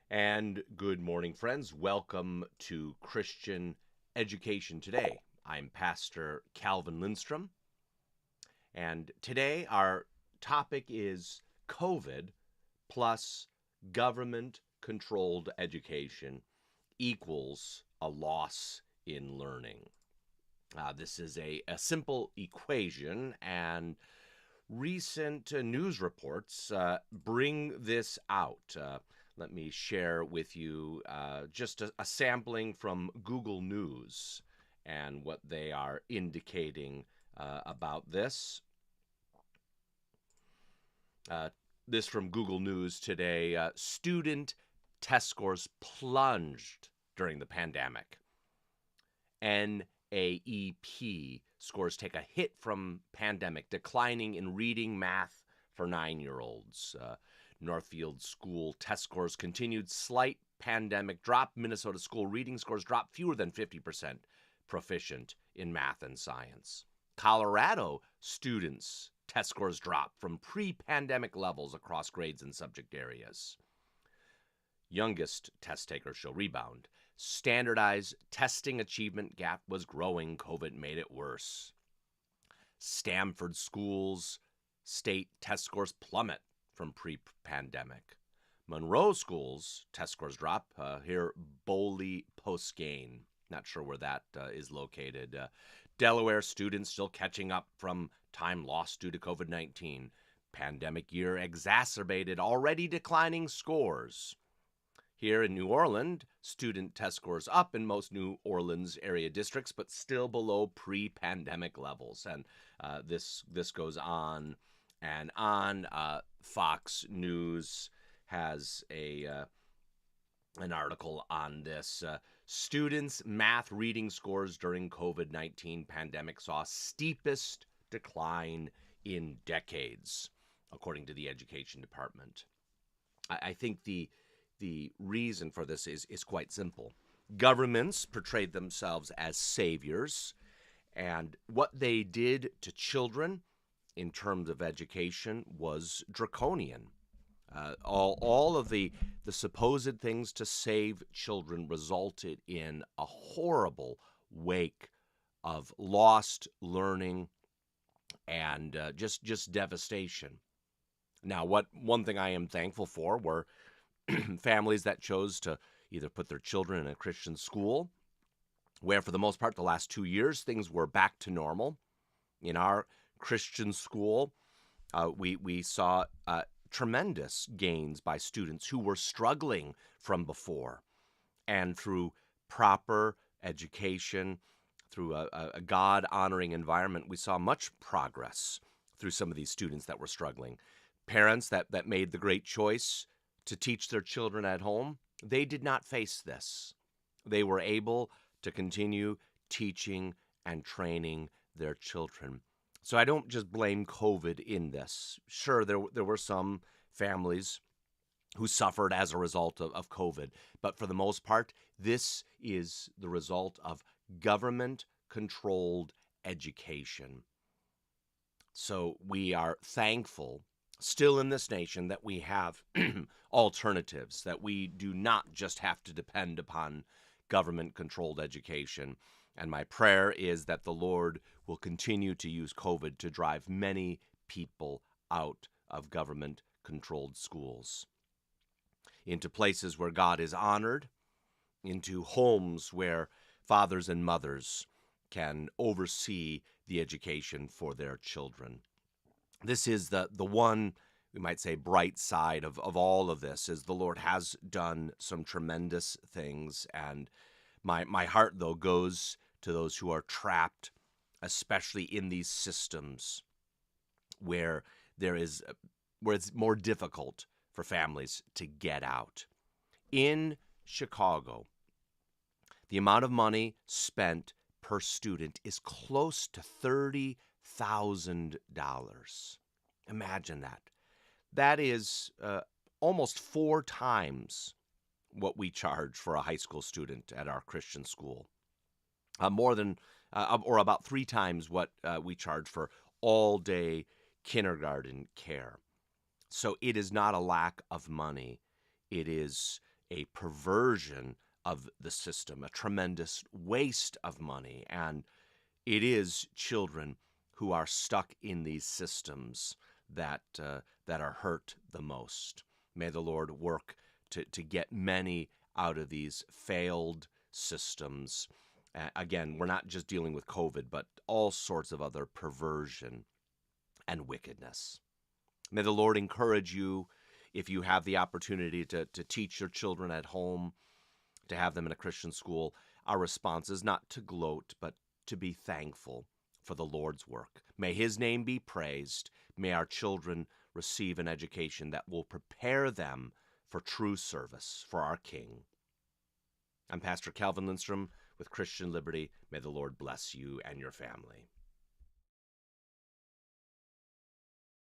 And good morning, friends. Welcome to Christian Education Today. I'm Pastor Calvin Lindstrom, and today our topic is COVID plus government controlled education equals a loss in learning. This is a simple equation, and recent news reports bring this out. Let me share with you just a sampling from Google News and what they are indicating about this. Uh, this from Google News today. Student test scores plunged during the pandemic. NAEP scores take a hit from pandemic, declining in reading math for 9-year-olds. Northfield School test scores continued slight pandemic drop. Minnesota school reading scores dropped fewer than 50% proficient in math and science. Colorado students test scores dropped from pre-pandemic levels across grades and subject areas. Youngest test takers show rebound. Standardized testing achievement gap was growing. COVID made it worse. Stanford schools state test scores plummet from pre-pandemic. Monroe schools test scores drop. Here, Bowley Postgain. Not sure where that is located. Delaware students still catching up from time lost due to COVID-19. Pandemic year exacerbated already declining scores. Here in New Orleans, student test scores up in most New Orleans area districts, but still below pre-pandemic levels. And this goes on and on. Fox News has an article on this. Students' math reading scores during COVID-19 pandemic saw steepest decline in decades, according to the Education Department. I think the reason for this is quite simple. Governments portrayed themselves as saviors, and what they did to children in terms of education was draconian. All of the supposed things to save children resulted in a horrible wake of lost learning and just devastation. Now, one thing I am thankful for were families that chose to either put their children in a Christian school, where for the most part the last 2 years things were back to normal. In our Christian school, we saw tremendous gains by students who were struggling from before. And through proper education, through a God-honoring environment, we saw much progress through some of these students that were struggling. Parents that made the great choice to teach their children at home, they did not face this. They were able to continue teaching and training their children. So I don't just blame COVID in this. Sure, there were some families who suffered as a result of COVID, but for the most part, this is the result of government-controlled education. So we are thankful still in this nation that we have alternatives, that we do not just have to depend upon government-controlled education. And my prayer is that the Lord will continue to use COVID to drive many people out of government-controlled schools, into places where God is honored, into homes where fathers and mothers can oversee the education for their children. This is the one, we might say, bright side of all of this, is the Lord has done some tremendous things. And my heart, though, goes to those who are trapped, especially in these systems where it's more difficult for families to get out. In Chicago, the amount of money spent per student is close to $30,000. Imagine that. That is almost 4 times what we charge for a high school student at our Christian school. More than, or about 3 times what we charge for all-day kindergarten care. So it is not a lack of money. It is a perversion of the system, a tremendous waste of money. And it is children who are stuck in these systems that are hurt the most. May the Lord work to get many out of these failed systems. Again, we're not just dealing with COVID, but all sorts of other perversion and wickedness. May the Lord encourage you, if you have the opportunity to teach your children at home, to have them in a Christian school. Our response is not to gloat, but to be thankful for the Lord's work. May His name be praised. May our children receive an education that will prepare them for true service for our King. I'm Pastor Calvin Lindstrom with Christian Liberty. May the Lord bless you and your family.